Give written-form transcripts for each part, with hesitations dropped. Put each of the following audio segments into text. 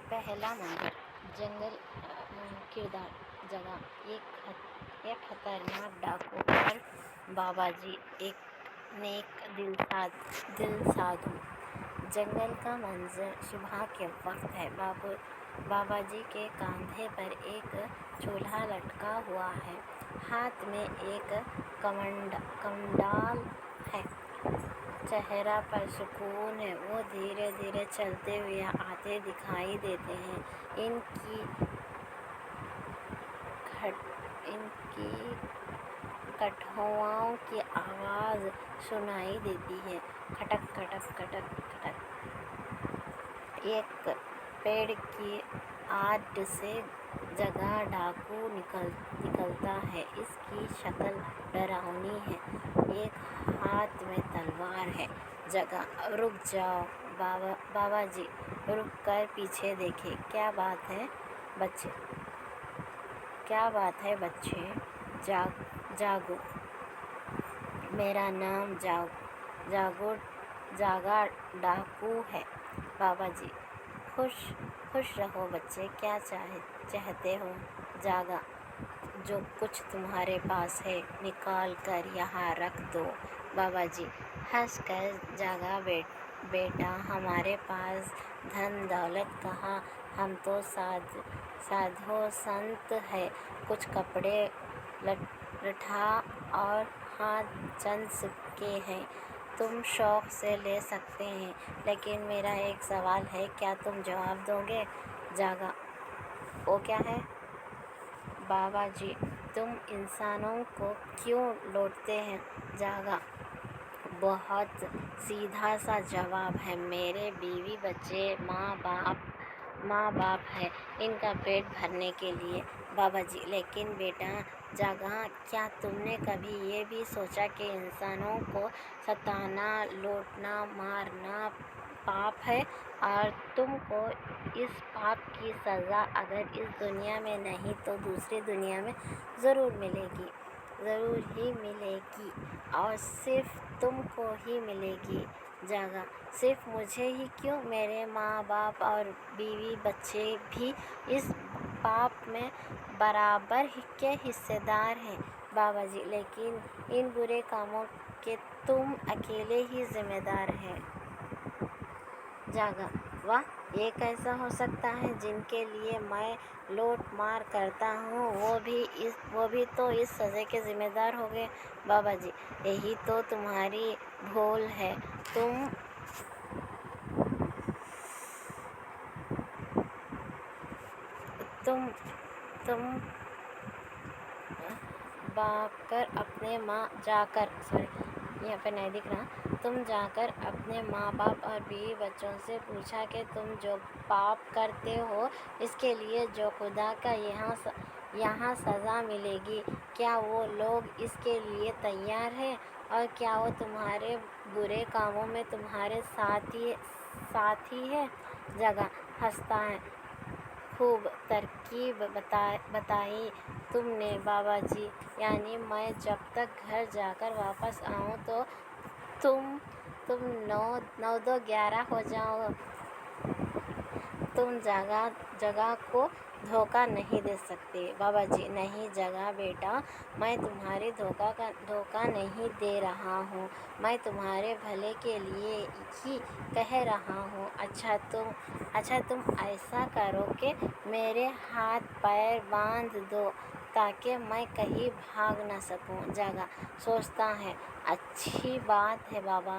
پہلا منظر: جنگل۔ کردار: جگہ: ایک خطرناک ڈاکو اور بابا جی، ایک نیک دل سادھو۔ جنگل کا منظر صبح کے وقت ہے۔ بابا جی کے کندھے پر ایک چولہا لٹکا ہوا ہے، ہاتھ میں ایک کمنڈال ہے، چہرے پر سکون ہے۔ وہ دھیرے دھیرے چلتے ہوئے آتے دکھائی دیتے ہیں۔ ان کی کھٹوؤں کی آواز سنائی دیتی ہے، کھٹک کھٹک کھٹک کھٹک۔ ایک پیڑ کی آڑ سے جاگا ڈاکو نکلتا ہے۔ اس کی شکل ڈراؤنی ہے، ایک ہاتھ میں تلوار ہے۔ جاگا: رک جاؤ بابا جی، رک کر پیچھے دیکھیں۔ کیا بات ہے بچے؟ جاگو: میرا نام جاگا ڈاکو ہے بابا جی۔ خوش رہو بچے، کیا چاہتے ہو؟ جاگا: جو کچھ تمہارے پاس ہے نکال کر یہاں رکھ دو۔ بابا جی ہنس کر: جاگا بیٹا، ہمارے پاس دھن دولت کہاں، ہم تو سادھو سنت ہیں۔ کچھ کپڑے لٹا اور ہاں چند سکے ہیں، تم شوق سے لے سکتے ہیں، لیکن میرا ایک سوال ہے، کیا تم جواب دو گے؟ جاگا: وہ کیا ہے؟ بابا جی تم انسانوں کو کیوں لوٹتے ہیں؟ جاگا: بہت سیدھا سا جواب ہے، میرے بیوی بچے ماں باپ ہیں، ان کا پیٹ بھرنے کے لیے۔ بابا جی لیکن بیٹا جاگا، کیا تم نے کبھی یہ بھی سوچا کہ انسانوں کو ستانا، لوٹنا، مارنا پاپ ہے، اور تم کو اس پاپ کی سزا اگر اس دنیا میں نہیں تو دوسری دنیا میں ضرور ہی ملے گی، اور صرف تم کو ہی ملے گی؟ جاگا: صرف مجھے ہی کیوں، میرے ماں باپ اور بیوی بچے بھی اس پاپ میں برابر کے حصے دار ہیں۔ بابا جی لیکن ان برے کاموں کے تم اکیلے ہی ذمہ دار ہیں۔ جاگا: واہ، یہ کیسے ہو سکتا ہے؟ جن کے لیے میں لوٹ مار کرتا ہوں وہ بھی تو اس سزا کے ذمہ دار ہوں گے۔ بابا جی یہی تو تمہاری بھول ہے، تم جا کر اپنے ماں باپ اور بیوی بچوں سے پوچھا کہ تم جو پاپ کرتے ہو اس کے لیے جو خدا کا یہاں سزا ملے گی، کیا وہ لوگ اس کے لیے تیار ہیں، اور کیا وہ تمہارے برے کاموں میں تمہارے ساتھی ہیں؟ جاگا ہنستا ہے: خوب ترکیب بتائی تم نے بابا جی، یعنی میں جب تک گھر جا کر واپس آؤں تو تم 9-2-11 ہو جاؤ۔ تم جاگا کو دھوکہ نہیں دے سکتے۔ بابا جی نہیں جاگا بیٹا، میں تمہیں دھوکہ نہیں دے رہا ہوں، میں تمہارے بھلے کے لیے ہی کہہ رہا ہوں۔ اچھا تم ایسا کرو کہ میرے ہاتھ پیر باندھ دو تاکہ میں کہیں بھاگ نہ سکوں۔ جاگا سوچتا ہے: اچھی بات ہے بابا،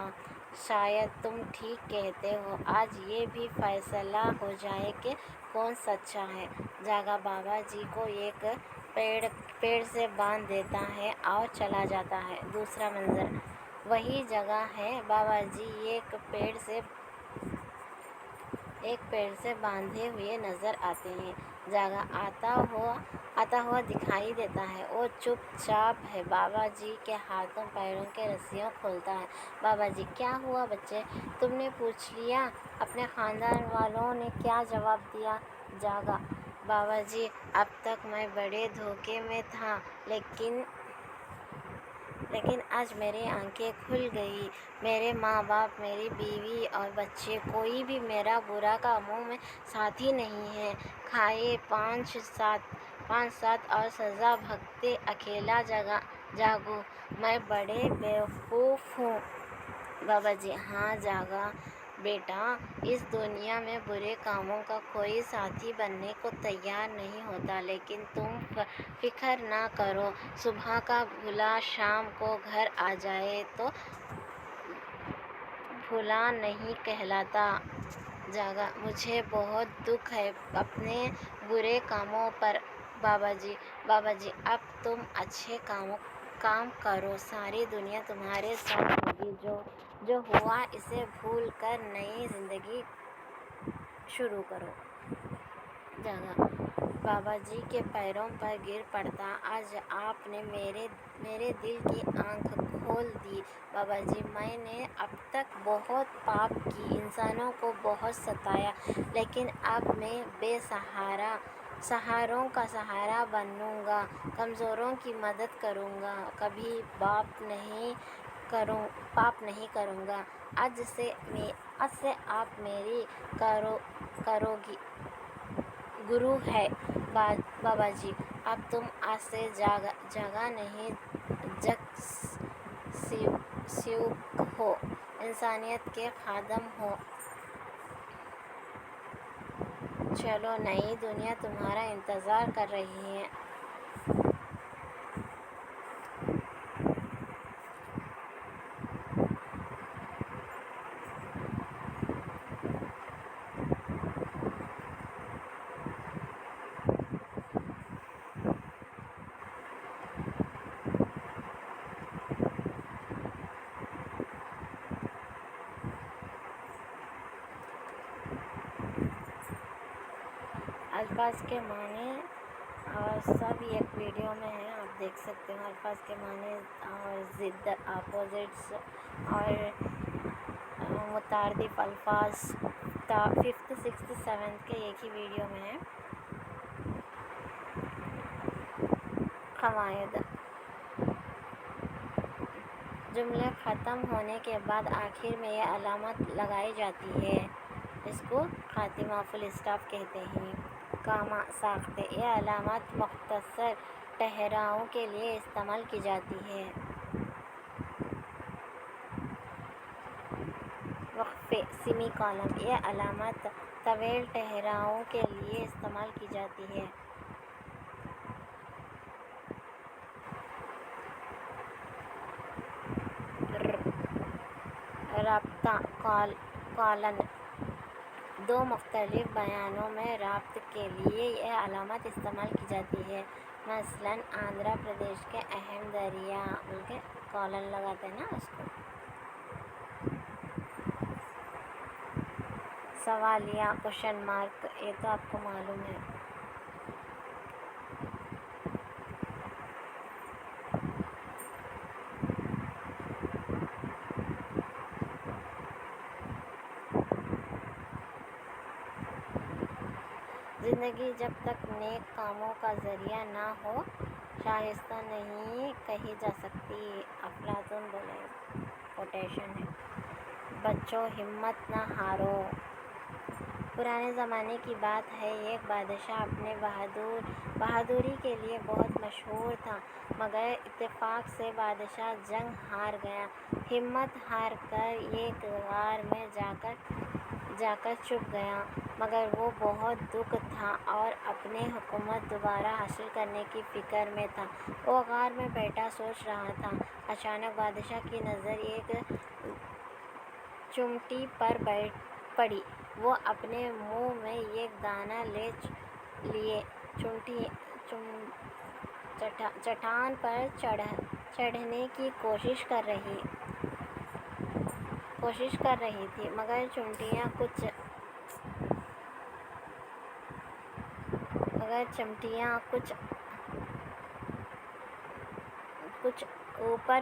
شاید تم ٹھیک کہتے ہو، آج یہ بھی فیصلہ ہو جائے کہ کون سچا ہے۔ جاگا بابا جی کو ایک پیڑ سے باندھ دیتا ہے اور چلا جاتا ہے۔ دوسرا منظر: وہی جگہ ہے، بابا جی ایک پیڑ سے باندھے ہوئے نظر آتے ہیں۔ جاگا آتا ہوا دکھائی دیتا ہے، وہ چپ چاپ ہے، بابا جی کے ہاتھوں پیروں کی رسیاں کھولتا ہے۔ بابا جی کیا ہوا بچے، تم نے پوچھ لیا؟ اپنے خاندان والوں نے کیا جواب دیا؟ جاگا: بابا جی اب تک میں بڑے دھوکے میں تھا، لیکن آج میری آنکھیں کھل گئی. میرے ماں باپ، میری بیوی اور بچے، کوئی بھی میرا برا کاموں میں ساتھی نہیں ہے. کھائے 5-7 اور سزا بھگتے اکیلا جاگوں. میں بڑے بیوقوف ہوں. بابا جی: ہاں جاگا بیٹا، اس دنیا میں برے کاموں کا کوئی ساتھی بننے کو تیار نہیں ہوتا. لیکن تم فکر نہ کرو، صبح کا بھولا شام کو گھر آ جائے تو بھولا نہیں کہلاتا. جاگا: مجھے بہت دکھ ہے اپنے برے کاموں پر بابا جی. بابا جی: اب تم اچھے کام کرو، ساری دنیا تمہارے ساتھ ہوگی. جو ہوا اسے بھول کر نئی زندگی شروع کرو. جاگا بابا جی کے پیروں پر گر پڑتا. آج آپ نے میرے دل کی آنکھ کھول دی. بابا جی: میں نے اب تک بہت پاپ کی، انسانوں کو بہت ستایا، لیکن اب میں بے سہاروں کا سہارا بنوں گا، کمزوروں کی مدد کروں گا، کبھی پاپ نہیں کروں گا. آج سے آپ میری گرو ہے بابا جی. اب تم آج سے جاگا نہیں، جگ سیوک ہو، انسانیت کے خادم ہو. چلو، نئی دنیا تمہارا انتظار کر رہی ہے. الفاظ کے معنی اور سب ایک ویڈیو میں ہے، آپ دیکھ سکتے ہو. الفاظ کے معنی اور ضد، اپوزٹس اور مترادف الفاظ 5th 6th 7th کے ایک ہی ویڈیو میں ہے. قواعد: جملے ختم ہونے کے بعد آخر میں یہ علامت لگائی جاتی ہے، اس کو خاتمہ فل اسٹاپ کہتے ہیں. کاما ساختہ: یہ علامت مختصر ٹھہراؤ کے لیے استعمال کی جاتی ہے. وقفے سیمی کولن: یہ علامت طویل ٹھہراؤ کے لیے استعمال کی جاتی ہے. رابطہ کولن: دو مختلف بیانوں میں ربط کے لیے یہ علامت استعمال کی جاتی ہے. مثلاً آندھرا پردیش کے اہم دریا بول کے کولن لگاتے ہیں نا، اس کو. سوالیہ کوشچن مارک: یہ تو آپ کو معلوم ہے. زندگی جب تک نیک کاموں کا ذریعہ نہ ہو شائستہ نہیں کہی جا سکتی. افلاطون بولے، کوٹیشن ہے. بچوں ہمت نہ ہارو. پرانے زمانے کی بات ہے، ایک بادشاہ اپنے بہادری کے لیے بہت مشہور تھا، مگر اتفاق سے بادشاہ جنگ ہار گیا. ہمت ہار کر ایک غار میں جا کر چھپ گیا، مگر وہ بہت دکھ تھا اور اپنی حکومت دوبارہ حاصل کرنے کی فکر میں تھا. وہ غار میں بیٹھا سوچ رہا تھا. اچانک بادشاہ کی نظر ایک چمٹی پر پڑی. وہ اپنے منہ میں ایک دانہ لے لیے چٹان پر چڑھنے کی کوشش کر رہی تھی، مگر چمٹیاں کچھ اوپر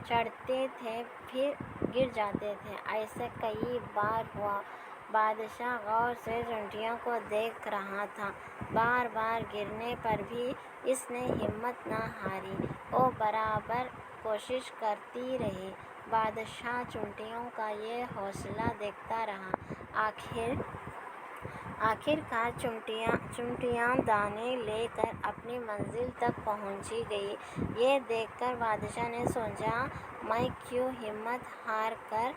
چڑھتے تھے پھر گر جاتے تھے. ایسا کئی بار ہوا. بادشاہ غور سے چمٹیوں کو دیکھ رہا تھا. بار بار گرنے پر بھی اس نے ہمت نہ ہاری. وہ برابر کوشش کرتی رہی۔ بادشاہ چونٹیوں کا یہ حوصلہ دیکھتا رہا۔ آخر کار چونٹیاں دانے لے کر اپنی منزل تک پہنچ گئی۔ یہ دیکھ کر بادشاہ نے سوچا، میں کیوں ہمت ہار کر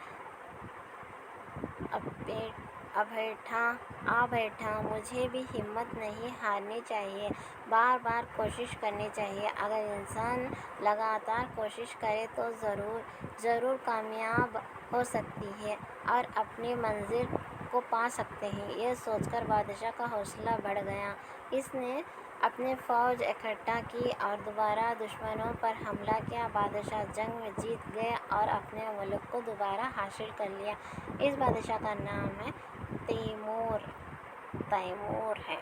بیٹھا، مجھے بھی ہمت نہیں ہارنی چاہیے، بار بار کوشش کرنی چاہیے۔ اگر انسان لگاتار کوشش کرے تو ضرور کامیاب ہو سکتی ہے اور اپنی منزل کو پا سکتے ہیں۔ یہ سوچ کر بادشاہ کا حوصلہ بڑھ گیا۔ اس نے اپنی فوج اکٹھا کی اور دوبارہ دشمنوں پر حملہ کیا۔ بادشاہ جنگ میں جیت گیا اور اپنے ملک کو دوبارہ حاصل کر لیا۔ اس بادشاہ کا نام تیمور ہے۔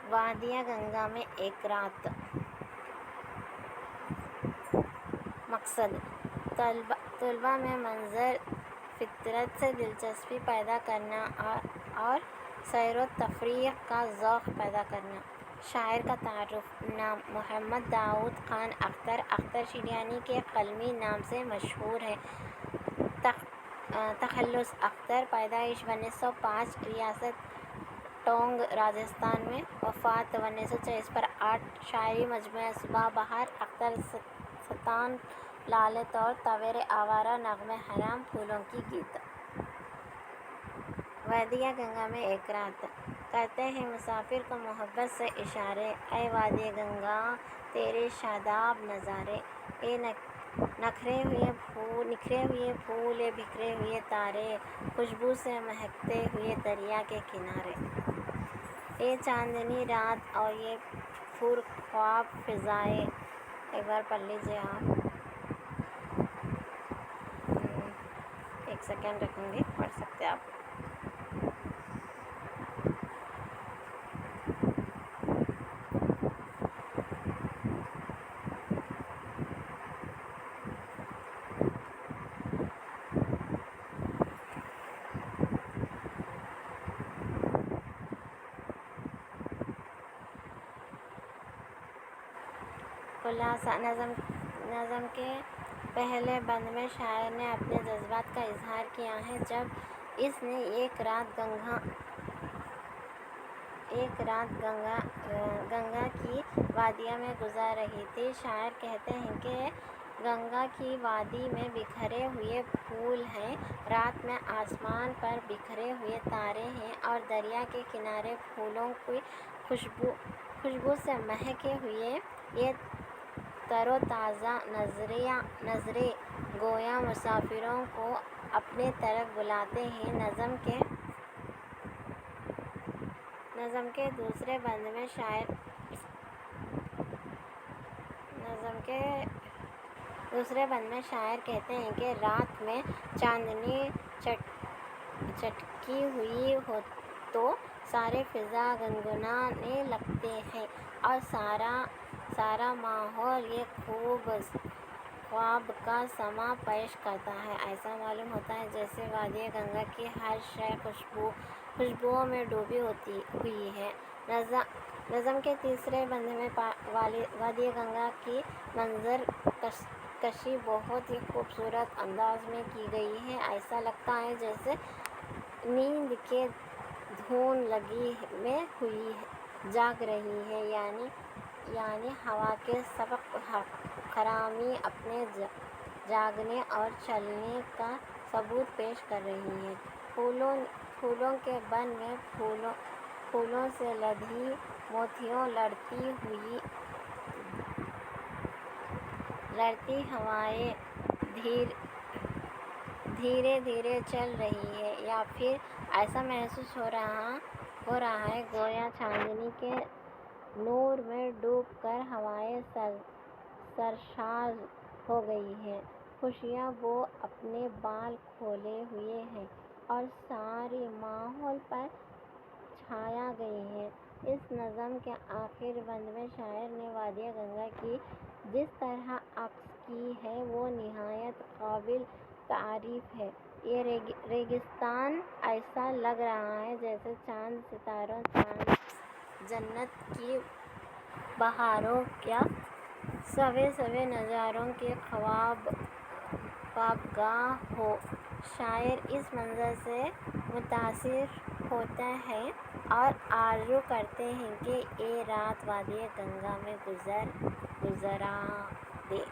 وادی گنگا میں ایک رات۔ مقصد: طلباء میں منظر فطرت سے دلچسپی پیدا کرنا اور سیر و تفریح کا ذوق پیدا کرنا۔ شاعر کا تعارف: نام: محمد داؤد خان اختر۔ اختر شریانی کے قلمی نام سے مشہور ہیں۔ تخلص: اختر۔ پیدائش 1905، ریاست ٹونگ، راجستھان میں۔ وفات 1924 پر 8۔ شاعری مجموعہ صبح بہار۔ اختر ستان، لالے طور، تویر آوارہ، نغمے حرام، پھولوں کی گیت۔ وادی گنگا میں ایک رات۔ کرتے ہیں مسافر کو محبت سے اشارے، اے وادی گنگا تیرے شاداب نظارے، اے نکھرے ہوئے پھول، اے بکھرے ہوئے تارے، خوشبو سے مہکتے ہوئے دریا کے کنارے، اے چاندنی رات اور یہ پرخواب فضائیں۔ ایک بار پڑھ لیجیے آپ۔ 1 سیکنڈ رکھوں گی، پڑھ سکتے آپ۔ خلاصہ: نظم کے پہلے بند میں شاعر نے اپنے جذبات کا اظہار کیا ہے۔ جب اس نے ایک رات گنگا کی وادیوں میں گزار رہی تھی۔ شاعر کہتے ہیں کہ گنگا کی وادی میں بکھرے ہوئے پھول ہیں، رات میں آسمان پر بکھرے ہوئے تارے ہیں اور دریا کے کنارے پھولوں کی خوشبو سے مہکے ہوئے یہ تر و تازہ نظرے گویا مسافروں کو اپنی طرف بلاتے ہیں۔ نظم کے دوسرے بند میں شاعر کہتے ہیں کہ رات میں چاندنی چٹکی ہوئی ہو تو سارے فضا گنگنانے لگتے ہیں اور سارا ماحول ایک خواب کا سما پیش کرتا ہے۔ ایسا معلوم ہوتا ہے جیسے وادی گنگا کی ہر شے خوشبوؤں میں ڈوبی ہوئی ہے۔ نظم کے تیسرے بند میں وادی گنگا کی منظر کشی بہت ہی خوبصورت انداز میں کی گئی ہے۔ ایسا لگتا ہے جیسے نیند کی دھن لگی میں ہوئی جاگ رہی ہے، یعنی ہوا کے سبق خرامی اپنے جاگنے اور چلنے کا ثبوت پیش کر رہی ہے۔ پھولوں کے بن میں پھولوں سے لدی موتیوں لڑتی ہوائیں دھیرے دھیرے چل رہی ہے، یا پھر ایسا محسوس ہو رہا ہے گویا چاندنی کے نور میں ڈوب کر ہوائیں سرشار ہو گئی ہیں، خوشیاں وہ اپنے بال کھولے ہوئے ہیں اور سارے ماحول پر چھا گئی ہیں۔ اس نظم کے آخری بند میں شاعر نے وادی گنگا کی جس طرح عکاسی کی ہے وہ نہایت قابل تعریف ہے۔ یہ ریگستان ایسا لگ رہا ہے جیسے چاند ستاروں، جنت کی بہاروں یا سوے سوے نظاروں کے خوابگاہ ہو۔ شاعر اس منظر سے متاثر ہوتا ہے اور آرزو کرتے ہیں کہ یہ رات وادی گنگا میں گزارا دے۔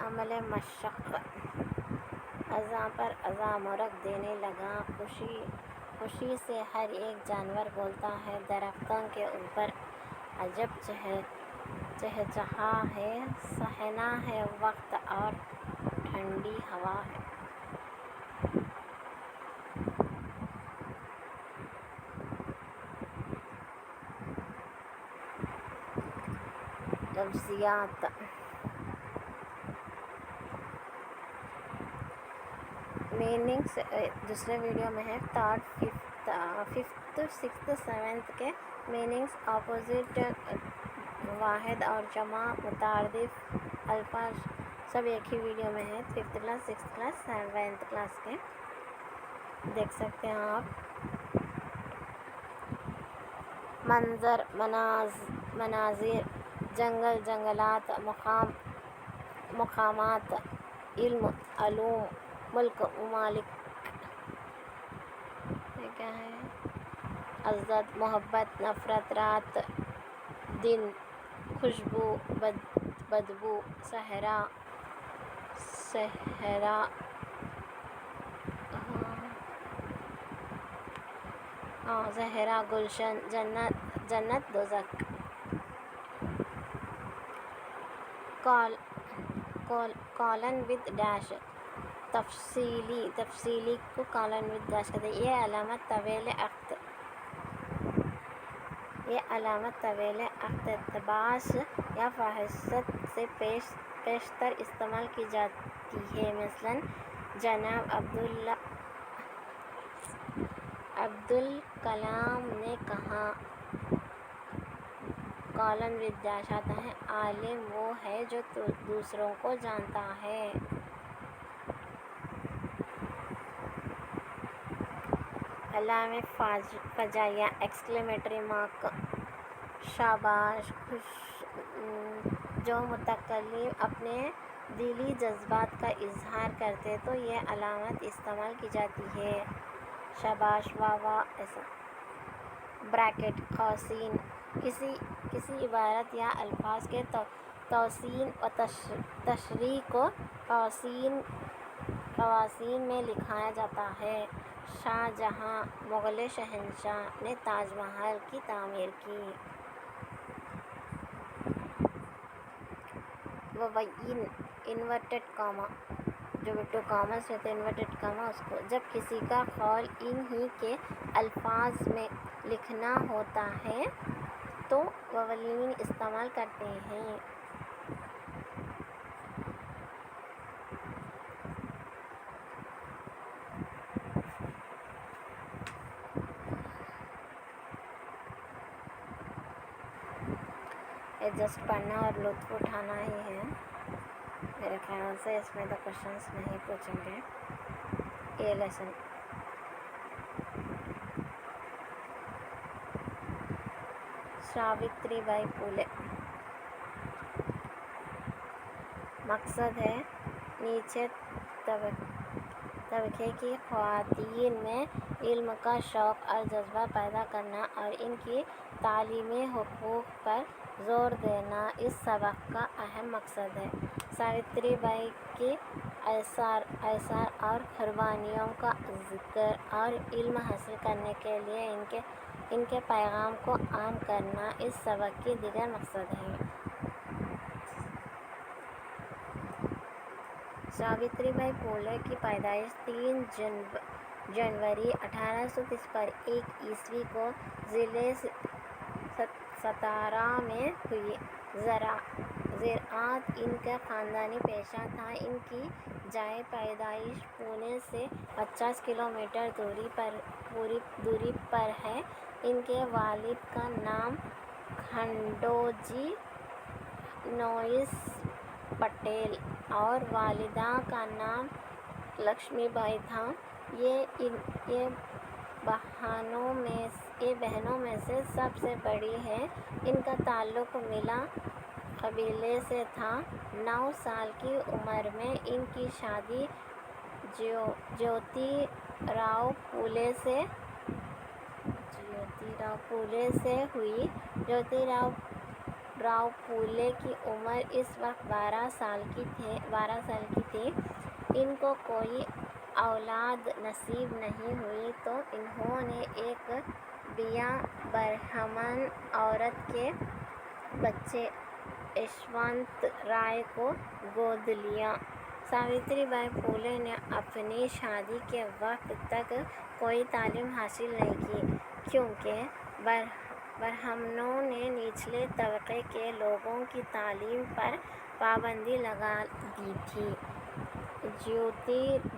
عمل مشق اذاں پر اذاں مرغ دینے لگا، خوشی سے ہر ایک جانور بولتا ہے، درختوں کے اوپر عجب چہچہا ہے، سہنا ہے وقت اور ٹھنڈی ہوا ہے۔ لفظیات میننگس دوسرے ویڈیو میں ہے۔ تھرڈ، ففتھ، سکستھ، سیونتھ کے میننگس، اپوزٹ، واحد اور جمع، مترادف الفاظ سب ایک ہی ویڈیو میں ہے۔ Fifth class, sixth class, seventh class کے دیکھ سکتے ہیں آپ۔ منظر، مناظر، جنگل، جنگلات، مقامات، علم، علوم، ملک، ممالک۔ یہ کیا ہے؟ عزت، محبت، نفرت، رات، دن، خوشبو، بدبو، صحرا، گلشن، جنت، دوزخ۔ کالن ود ڈیش، تفصیلی کو کالن ود ڈیش کہتے ہیں۔ یہ علامت طویل عقد، اقتباس یا فہرست سے پیشتر استعمال کی جاتی ہے۔ مثلاً جناب عبدالکلام نے کہا، کالن ود ڈیش آتا ہے، عالم وہ ہے جو دوسروں کو جانتا ہے۔ علامہ فجائیہ، ایکسکلیمیٹری مارک، شاباش، جو متکلم اپنے دلی جذبات کا اظہار کرتے تو یہ علامت استعمال کی جاتی ہے۔ شاباش، واہ واہ، ایسا۔ بریکٹ، قوسین، کسی عبارت یا الفاظ کے توسین و تشریح کو قواسین میں لکھا جاتا ہے۔ شاہ جہاں، مغل شہنشاہ نے تاج محل کی تعمیر کی۔ وویین، انورٹڈ کاما، جو بٹو کاماز رہتے ہیں انورٹڈ کاما اس کو، جب کسی کا قول ان ہی کے الفاظ میں لکھنا ہوتا ہے تو وویین استعمال کرتے ہیں۔ یہ جسٹ پڑھنا اور لطف اٹھانا ہی ہے، میرے خیال سے اس میں تو کوشچنس نہیں پوچھیں گے یہ لیسن۔ ساوتری بائی پھولے۔ مقصد ہے نیچے طبقے کی خواتین میں علم کا شوق اور جذبہ پیدا کرنا اور ان کی تعلیمی حقوق پر زور دینا اس سبق کا اہم مقصد ہے۔ ساوتری بائی کے آثار اور قربانیوں کا ذکر اور علم حاصل کرنے کے لیے ان کے پیغام کو عام کرنا اس سبق کی دیگر مقصد ہے۔ ساوتری بائی پھولے کی پیدائش 3 جنوری 1830 پر 1 عیسوی کو ضلع ستارا میں ہوئی۔ زراعت ان کا خاندانی پیشہ تھا۔ ان کی جائے پیدائش پونے سے 50 کلومیٹر دوری پر ہے۔ ان کے والد کا نام کھنڈوجی نوئس پٹیل اور والدہ کا نام لکشمی بائی تھا۔ یہ بہنوں میں سے سب سے بڑی ہے۔ ان کا تعلق ملا قبیلے سے تھا۔ 9 سال کی عمر میں ان کی شادی جیوتی راؤ پھولے سے ہوئی۔ جیوتی راؤ پھولے کی عمر اس وقت 12 سال کی تھی۔ ان کو کوئی اولاد نصیب نہیں ہوئی تو انہوں نے ایک بیاہ برہمن عورت کے بچے یشونت رائے کو گود لیا۔ ساوتری بائی پھولے نے اپنی شادی کے وقت تک کوئی تعلیم حاصل نہیں کی کیونکہ برہمنوں نے نچلے طبقے کے لوگوں کی تعلیم پر پابندی لگا دی تھی۔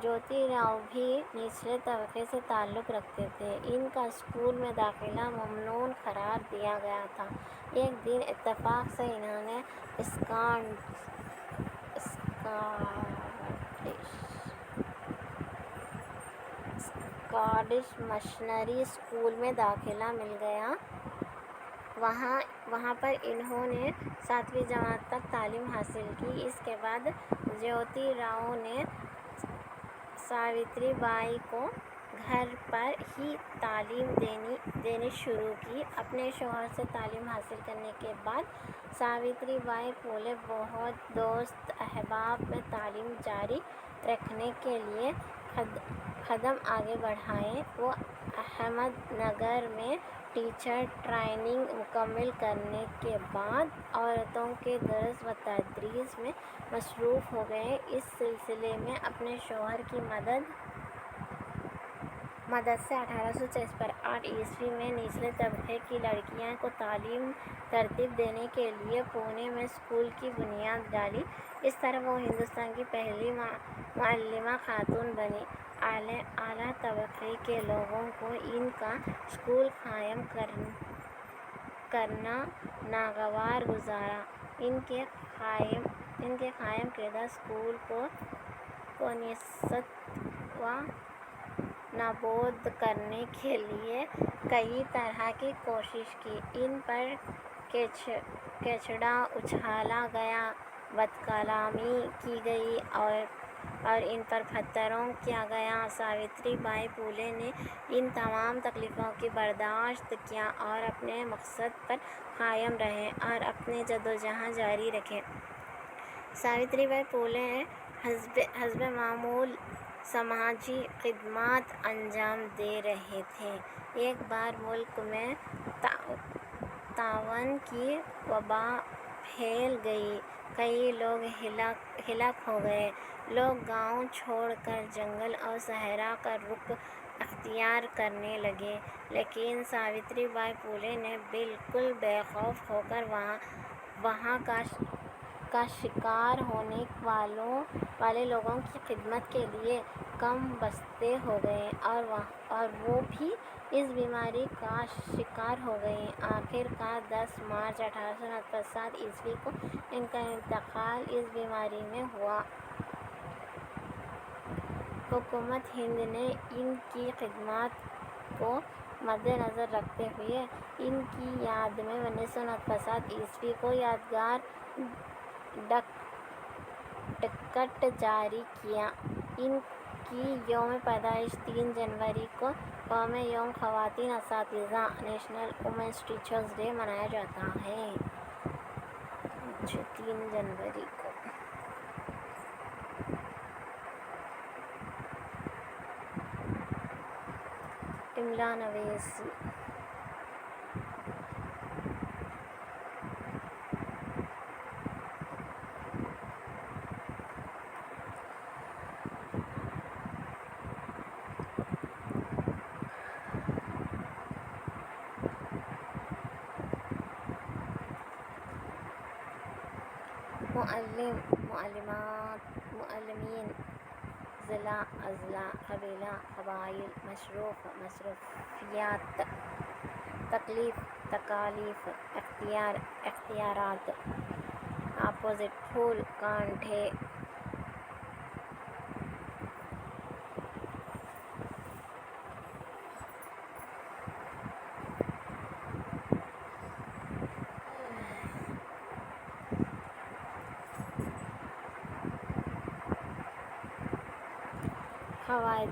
جیوتی راؤ بھی نچلے طبقے سے تعلق رکھتے تھے۔ ان کا اسکول میں داخلہ ممنوع قرار دیا گیا تھا۔ ایک دن اتفاق سے انہوں نے اسکاٹش مشنری اسکول میں داخلہ مل گیا۔ وہاں پر انہوں نے 7ویں جماعت تک تعلیم حاصل کی۔ اس کے بعد جیوتی راؤ نے ساوتری بائی کو گھر پر ہی تعلیم دینی شروع کی۔ اپنے شوہر سے تعلیم حاصل کرنے کے بعد ساوتری بائی پھولے بہت دوست احباب میں تعلیم جاری رکھنے کے لیے قدم آگے بڑھائے۔ وہ احمد نگر میں ٹیچر ٹریننگ مکمل کرنے کے بعد عورتوں کے درس و تدریس میں مصروف ہو گئے۔ اس سلسلے میں اپنے شوہر کی مدد سے 1848 میں نچلے طبقے کی لڑکیوں کو تعلیم ترتیب دینے کے لیے پونے میں اسکول کی بنیاد ڈالی۔ اس طرح وہ ہندوستان کی پہلی معلمہ خاتون بنی۔ اعلیٰ طبقے کے لوگوں کو ان کا اسکول قائم کرنا ناگوار گزرا۔ ان کے قائم کردہ اسکول کو نصب و نابود کرنے کے لیے کئی طرح کی کوشش کی۔ ان پر کچرا اچھالا گیا، بدکلامی کی گئی اور ان پر پتھروں کیا گیا۔ ساوتری بائی پھولے نے ان تمام تکلیفوں کو برداشت کیا اور اپنے مقصد پر قائم رہے اور اپنی جدوجہد جاری رکھی۔ ساوتری بائی پھولے حسب معمول سماجی خدمات انجام دے رہے تھے۔ ایک بار ملک میں طاعون کی وبا پھیل گئی۔ کئی لوگ ہلاک ہو گئے۔ لوگ گاؤں چھوڑ کر جنگل اور صحرا کا رخ اختیار کرنے لگے، لیکن ساوتری بائی پھولے نے بالکل بے خوف ہو کر وبا کا شکار ہونے والے لوگوں کی خدمت کے لیے کم بستے ہو گئے اور وہ بھی اس بیماری کا شکار ہو گئیں۔ آخر کار 10 مارچ 1847 کو ان کا انتقال اس بیماری میں ہوا۔ حکومت ہند نے ان کی خدمات کو مدنظر رکھتے ہوئے ان کی یاد میں 1949 کو یادگار ٹکٹ جاری کیا۔ ان کی یوم پیدائش 3 جنوری کو قومی یوم خواتین اساتذہ نیشنل ویمنس ٹیچرز ڈے منایا جاتا ہے۔ 3 جنوری کو املا نویسی معلمین ضلع اضلاع قبیلہ قبائل مصروفیات تکالیف اختیارات اپوزٹ پھول کانٹے فوائد۔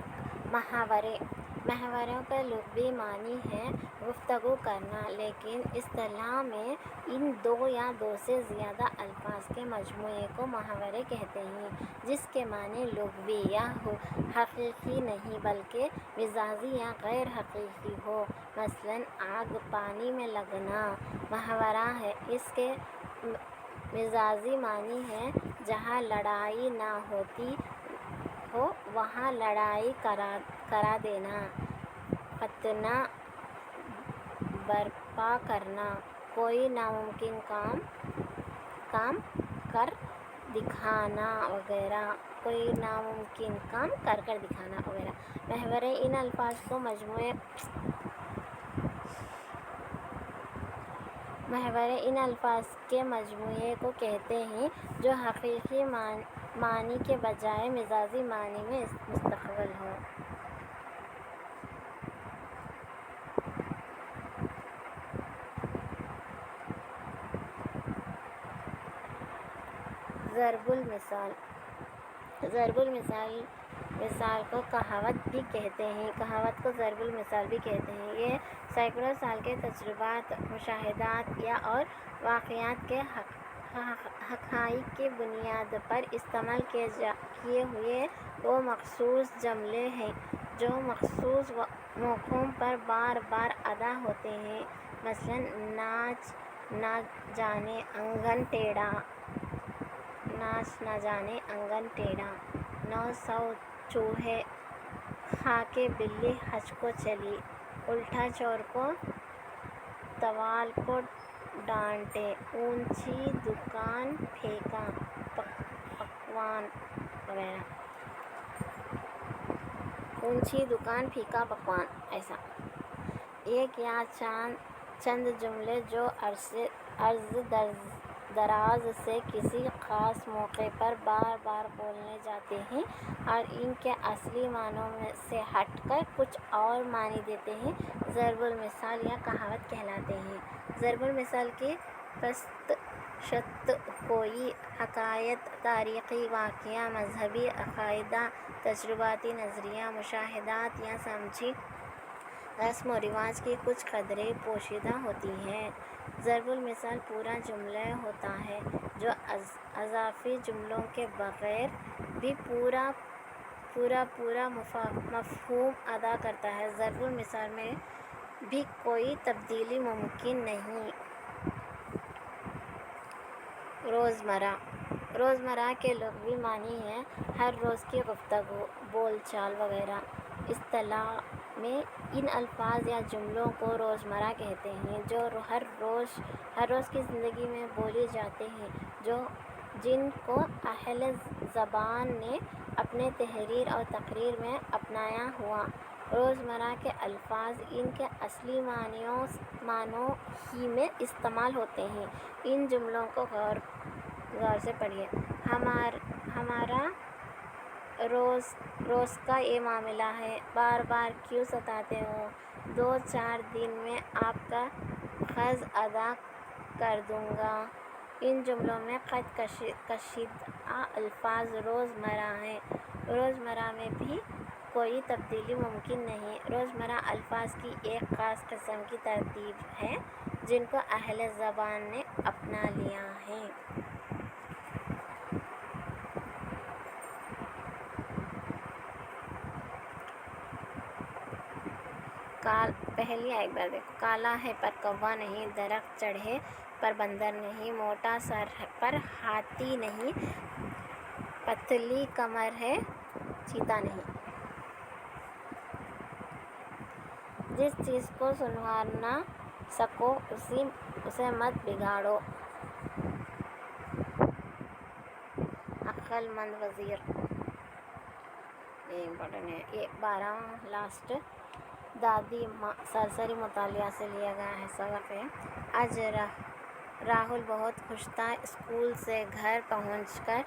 محاوروں کا لغوی معنی ہے گفتگو کرنا، لیکن اصطلاح میں ان دو یا دو سے زیادہ الفاظ کے مجموعے کو محاورے کہتے ہیں جس کے معنی لغوی یا حقیقی نہیں بلکہ مجازی یا غیر حقیقی ہو۔ مثلاً آگ پانی میں لگنا محاورہ ہے، اس کے مجازی معنی ہے جہاں لڑائی نہ ہوتی ہو وہاں لڑائی کرا دینا، فتنہ برپا کرنا، کوئی ناممکن کام کر دکھانا وغیرہ۔ محاورے ان الفاظ کے مجموعے کو کہتے ہیں جو حقیقی معنی کے بجائے مجازی معنی میں مستقل ہوں۔ ضرب المثال کو کہاوت بھی کہتے ہیں، کہاوت کو ضرب المثال بھی کہتے ہیں۔ یہ سینکڑوں سال کے تجربات، مشاہدات اور واقعات کے حقائق کی بنیاد پر استعمال کیے ہوئے وہ مخصوص جملے ہیں جو مخصوص موقعوں پر بار بار ادا ہوتے ہیں۔ مثلاً ناچ نہ جانے انگن ٹیڑھا، 900 چوہے کھا کے بلی حج کو چلی، الٹا چور کو طوال کو ڈانٹے، اونچی دکان پھیکا پکوان۔ ایسا ایک یا چند جملے جو عرض دراز سے کسی خاص موقع پر بار بار بولے جاتے ہیں اور ان کے اصلی معنوں سے ہٹ کر کچھ اور معنی دیتے ہیں، ضرب المثال یا کہاوت کہلاتے ہیں۔ ضرب المثال کی پشت کوئی حکایت، تاریخی واقعہ، مذہبی عقیدہ، تجرباتی نظریہ، مشاہدات یا سماجی رسم و رواج کی کچھ قدریں پوشیدہ ہوتی ہیں۔ ضرب المثال پورا جملہ ہوتا ہے جو اضافی جملوں کے بغیر بھی پورا مفہوم ادا کرتا ہے۔ ضرب المثال میں بھی کوئی تبدیلی ممکن نہیں۔ روزمرہ کے لغوی معنی ہیں ہر روز کی گفتگو، بول چال وغیرہ۔ اصطلاح میں ان الفاظ یا جملوں کو روزمرہ کہتے ہیں جو ہر روز کی زندگی میں بولے جاتے ہیں، جن کو اہل زبان نے اپنے تحریر اور تقریر میں اپنایا ہوا۔ روزمرہ کے الفاظ ان کے اصلی معنوں ہی میں استعمال ہوتے ہیں۔ ان جملوں کو غور سے پڑھیے۔ ہمارا روز کا یہ معاملہ ہے، بار بار کیوں ستاتے ہو؟ 2-4 دن میں آپ کا قرض ادا کر دوں گا۔ ان جملوں میں خط کشیدہ الفاظ روزمرہ ہیں۔ روزمرہ میں بھی کوئی تبدیلی ممکن نہیں۔ روزمرہ الفاظ کی ایک خاص قسم کی ترتیب ہے جن کو اہل زبان نے اپنا لیا ہے۔ پہلی ایک بار دیکھو۔ کالا ہے پر کوا نہیں، درخت چڑھے پر بندر نہیں، موٹا سر پر ہاتھی نہیں، پتلی کمر ہے چیتا نہیں۔ جس چیز کو سنوار نہ سکو اسے مت بگاڑو۔ عقل مند وزیر۔ یہ امپورٹنٹ ہے۔ یہ 12 لاسٹ دادی ماں سرسری مطالعہ سے لیا گیا ہے سبق ہے۔ آج راہل بہت خوش تھا۔ اسکول سے گھر پہنچ کر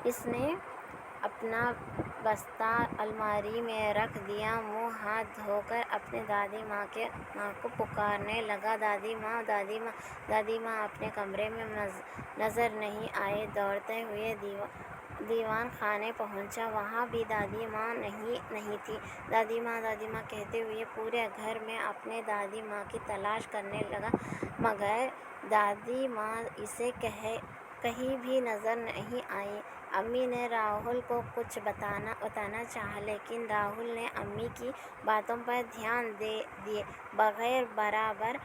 اس نے اپنا بستہ الماری میں رکھ دیا، منہ ہاتھ دھو کر اپنی دادی ماں کو پکارنے لگا، دادی ماں، دادی ماں۔ دادی ماں اپنے کمرے میں نظر نہیں آئی۔ دوڑتے ہوئے دیوان خانے پہنچا، وہاں بھی دادی ماں نہیں تھی۔ دادی ماں کہتے ہوئے پورے گھر میں اپنے دادی ماں کی تلاش کرنے لگا، مگر دادی ماں اسے کہیں بھی نظر نہیں آئیں۔ امی نے راہل کو کچھ بتانا چاہا، لیکن راہل نے امی کی باتوں پر دھیان دیے بغیر برابر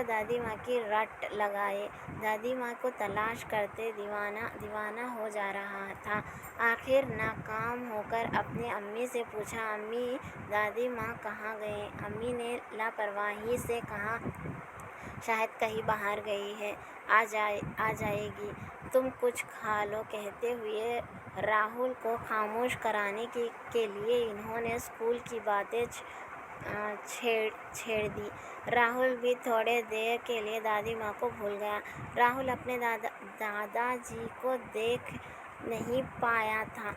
دادی ماں کی رٹ لگائے۔ دادی ماں کو تلاش کرتے دیوانہ ہو جا رہا تھا۔ آخر ناکام ہو کر اپنی امی سے پوچھا، امی دادی ماں کہاں گئیں؟ امی نے لاپرواہی سے کہا، شاید کہیں باہر گئی ہیں، آ جائے گی، تم کچھ کھا لو۔ کہتے ہوئے راہل کو خاموش کرانے کے لیے انہوں نے اسکول کی باتیں چھیڑ دی۔ راہل بھی تھوڑی دیر کے لیے دادی ماں کو بھول گیا۔ راہل اپنے دادا جی کو دیکھ نہیں پایا تھا۔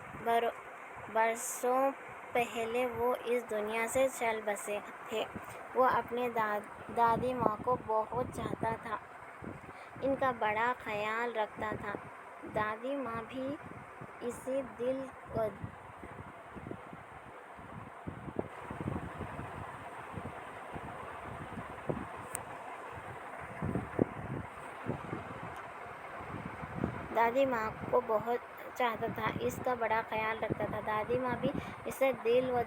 برسوں پہلے وہ اس دنیا سے چل بسے تھے۔ وہ اپنے دادی ماں کو بہت چاہتا تھا، ان کا بڑا خیال رکھتا تھا۔ دادی ماں بھی اسی دل کو بہت چاہتا تھا، اس کا بڑا خیال رکھتا تھا۔ دادی ماں بھی اسے دل و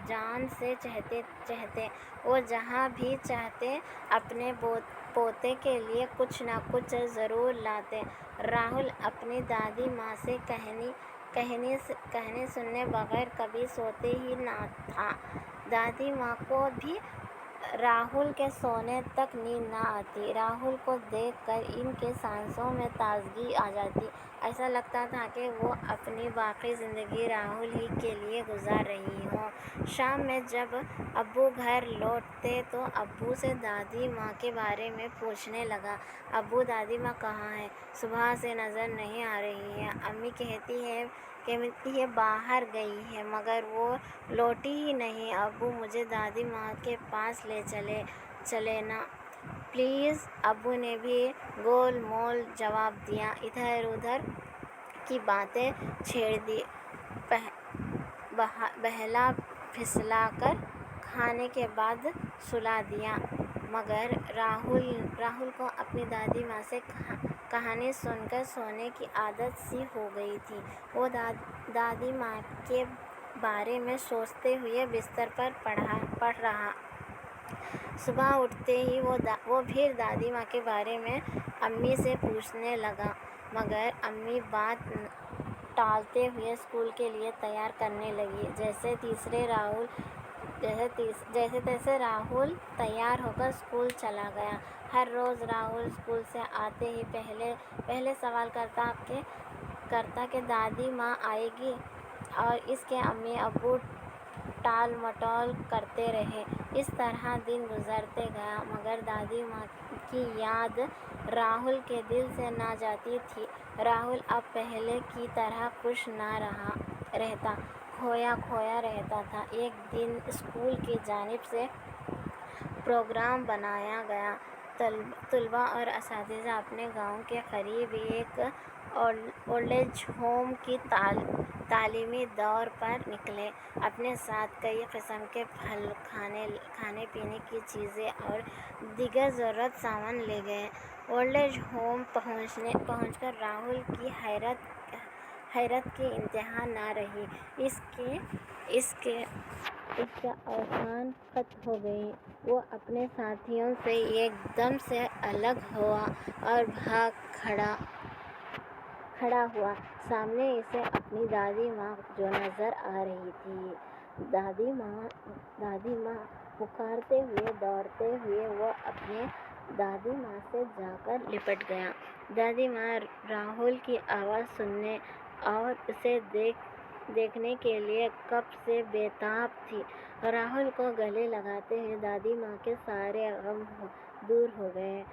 جان سے چاہتے۔ وہ جہاں بھی جاتے اپنے پوتے کے لیے کچھ نہ کچھ ضرور لاتے۔ راہل اپنی دادی ماں سے کہانی سنے بغیر کبھی سوتا ہی نہ تھا۔ دادی ماں کو بھی راہل کے سونے تک نیند نہ آتی۔ راہل کو دیکھ کر ان کے سانسوں میں تازگی آ جاتی، ایسا لگتا تھا کہ وہ اپنی باقی زندگی راہل ہی کے لیے گزار رہی ہوں۔ شام میں جب ابو گھر لوٹتے تو ابو سے دادی ماں کے بارے میں پوچھنے لگا، ابو دادی ماں کہاں ہیں؟ صبح سے نظر نہیں آ رہی ہیں۔ امی کہتی ہے باہر گئی ہیں، مگر وہ لوٹی ہی نہیں۔ ابو مجھے دادی ماں کے پاس لے چلیں نا پلیز۔ ابو نے بھی گول مول جواب دیا، ادھر ادھر کی باتیں چھیڑ دی، بہلا پھسلا کر کھانے کے بعد سلا دیا۔ مگر راہل کو اپنی دادی ماں سے کہانی سن کر سونے کی عادت سی ہو گئی تھی۔ وہ دادی ماں کے بارے میں سوچتے ہوئے بستر پر پڑ رہا۔ صبح اٹھتے ہی وہ پھر دادی ماں کے بارے میں امی سے پوچھنے لگا، مگر امی بات ٹالتے ہوئے اسکول کے لیے تیار کرنے لگی۔ جیسے تیسے راہل تیار ہو کر اسکول چلا گیا۔ ہر روز راہل اسکول سے آتے ہی پہلے سوال کرتا کہ دادی ماں آئے گی، اور اس کے امی ابو ٹال مٹول کرتے رہے۔ اس طرح دن گزرتے گیا، مگر دادی ماں کی یاد راہل کے دل سے نہ جاتی تھی۔ راہل اب پہلے کی طرح خوش نہ رہتا، کھویا رہتا تھا۔ ایک دن اسکول کی جانب سے پروگرام بنایا گیا۔ طلباء اور اساتذہ اپنے گاؤں کے قریب ایک اولڈ ایج ہوم کی تعلیمی دور پر نکلے۔ اپنے ساتھ کئی قسم کے پھل، کھانے پینے کی چیزیں اور دیگر ضروری سامان لے گئے۔ اولڈ ایج ہوم پہنچ کر راہل کی حیرت کی انتہا نہ رہی۔ اس کا اوزان ختم ہو گئی۔ وہ اپنے ساتھیوں سے ایک دم سے الگ ہوا اور بھاگ کھڑا ہوا۔ سامنے اسے اپنی دادی ماں جو نظر آ رہی تھی۔ دادی ماں پکارتے ہوئے دوڑتے ہوئے وہ اپنے دادی ماں سے جا کر لپٹ گیا۔ دادی ماں راہل کی آواز سننے اور اسے دیکھنے کے لیے کب سے بے تاب تھی۔ راہل کو گلے لگاتے ہوئے دادی ماں کے سارے غم دور ہو گئے۔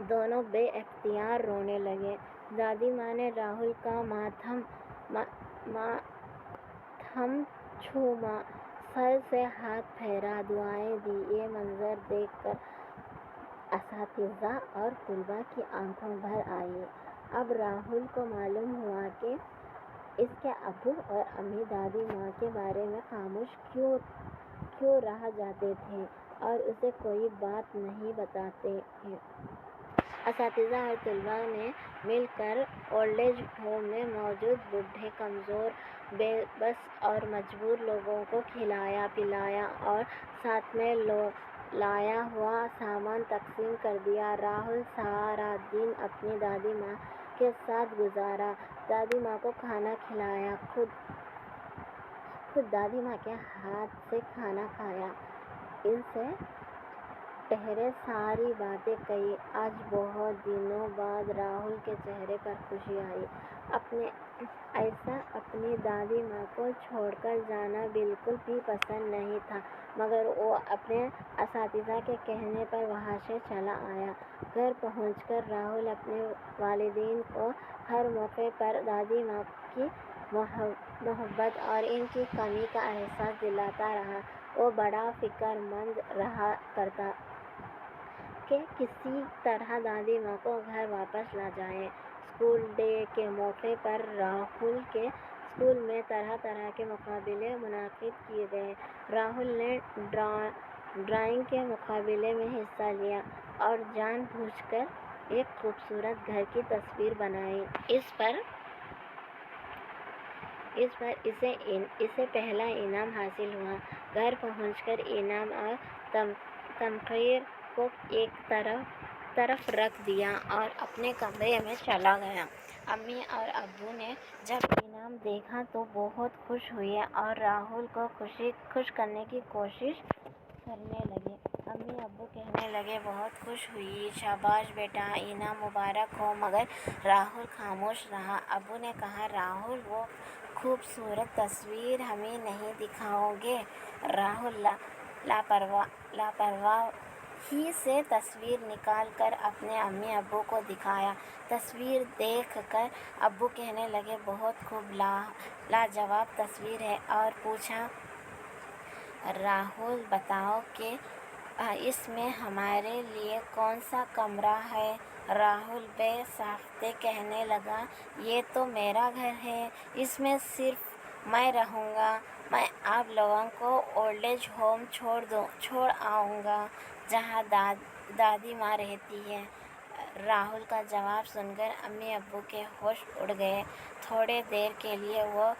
دونوں بے اختیار رونے لگے۔ دادی ماں نے راہل کا ماتھم چوما، سر سے ہاتھ پھیرا، دعائیں دیں۔ یہ منظر دیکھ کر اساتذہ اور طلباء کی آنکھیں بھر آئیں۔ اب راہل کو معلوم ہوا کہ اس کے ابو اور امی دادی ماں کے بارے میں خاموش کیوں رہ جاتے تھے اور اسے کوئی بات نہیں بتاتے تھے۔ اساتذہ اور طلباء نے مل کر اولڈ ایج ہوم میں موجود بوڑھے، کمزور، بے بس اور مجبور لوگوں کو کھلایا پلایا اور ساتھ میں لایا ہوا سامان تقسیم کر دیا۔ راہل سارا دن اپنی دادی ماں کے ساتھ گزارا، دادی ماں کو کھانا کھلایا، خود دادی ماں کے ہاتھ سے کھانا کھایا، ان سے ٹھہرے ساری باتیں کہی۔ آج بہت دنوں بعد راہل کے چہرے پر خوشی آئی۔ ایسا اپنی دادی ماں کو چھوڑ کر جانا بالکل بھی پسند نہیں تھا، مگر وہ اپنے اساتذہ کے کہنے پر وہاں سے چلا آیا۔ گھر پہنچ کر راہل اپنے والدین کو ہر موقع پر دادی ماں کی محبت اور ان کی کمی کا احساس دلاتا رہا۔ وہ بڑا فکر مند رہا کرتا کہ کسی طرح دادی ماں کو گھر واپس لا جائے۔ اسکول ڈے کے موقع پر راہل کے اسکول میں طرح طرح کے مقابلے منعقد کیے گئے۔ راہل نے ڈرائنگ کے مقابلے میں حصہ لیا اور جان بوجھ کر ایک خوبصورت گھر کی تصویر بنائی۔ اس پر اسے پہلا انعام حاصل ہوا۔ گھر پہنچ کر انعام اور تمغیر کو ایک طرف رکھ دیا اور اپنے کمرے میں چلا گیا۔ امی اور ابو نے جب انعام دیکھا تو بہت خوش ہوئے اور راہل کو خوش کرنے کی کوشش کرنے لگے۔ امی ابو کہنے لگے، بہت خوش ہوئی، شاباش بیٹا، انعام مبارک ہو، مگر راہل خاموش رہا۔ ابو نے کہا، راہل وہ خوبصورت تصویر ہمیں نہیں دکھاؤ گے؟ راہل لاپرواہی سے تصویر نکال کر اپنے امی ابو کو دکھایا۔ تصویر دیکھ کر ابو کہنے لگے، بہت خوب، لاجواب تصویر ہے، اور پوچھا، راہل بتاؤ کہ اس میں ہمارے لیے کون سا کمرہ ہے؟ راہل بے ساختہ کہنے لگا، یہ تو میرا گھر ہے، اس میں صرف میں رہوں گا، میں آپ لوگوں کو اولڈ ایج ہوم چھوڑ آؤں گا جہاں دادی ماں رہتی ہے۔ راہل کا جواب سن کر امی ابو کے ہوش اڑ گئے۔ تھوڑی دیر کے لیے وہ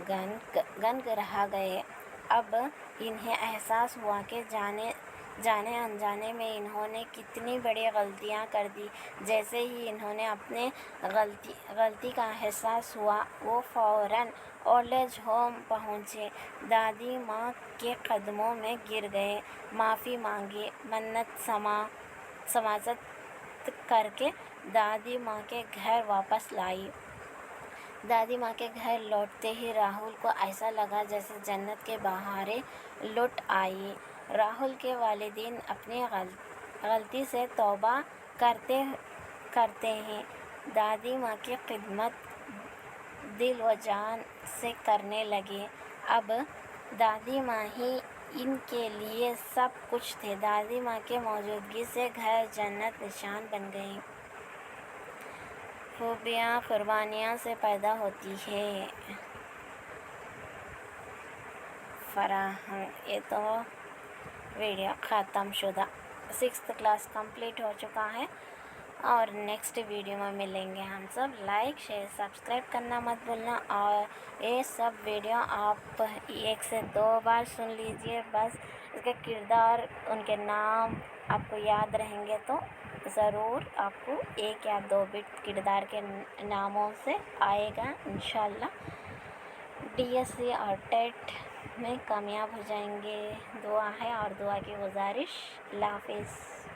گنگ رہ گئے۔ اب انہیں احساس ہوا کہ جانے انجانے میں انہوں نے کتنی بڑی غلطیاں کر دی۔ جیسے ہی انہیں اپنی غلطی کا احساس ہوا، وہ فوراً اولڈ ایج ہوم پہنچے، دادی ماں کے قدموں میں گر گئے، معافی مانگی، منت سماجت کر کے دادی ماں کے گھر واپس لائی۔ دادی ماں کے گھر لوٹتے ہی راہل کو ایسا لگا جیسے جنت کی بہاریں لٹ آئیں۔ راہل کے والدین اپنی غلطی سے توبہ کرتے ہی دادی ماں کی خدمت دل و جان سے کرنے لگے۔ اب دادی ماں ہی ان کے لیے سب کچھ تھے۔ دادی ماں کی موجودگی سے گھر جنت نشان بن گئی۔ خوبیاں قربانیوں سے پیدا ہوتی ہیں۔ فراہم، یہ تو ویڈیو ختم شدہ، 6th کلاس کمپلیٹ ہو چکا ہے، اور نیکسٹ ویڈیو میں ملیں گے ہم سب۔ لائک شیئر سبسکرائب کرنا مت بھولنا، اور یہ سب ویڈیو آپ 1 سے 2 بار سن لیجئے، بس اس کے کردار، ان کے نام آپ کو یاد رہیں گے تو ضرور آپ کو 1 یا 2 بٹ کردار کے ناموں سے آئے گا انشاءاللہ۔ DSC اور ٹیٹ میں کامیاب ہو جائیں گے، دعا ہے اور دعا کی گزارش۔ اللہ حافظ۔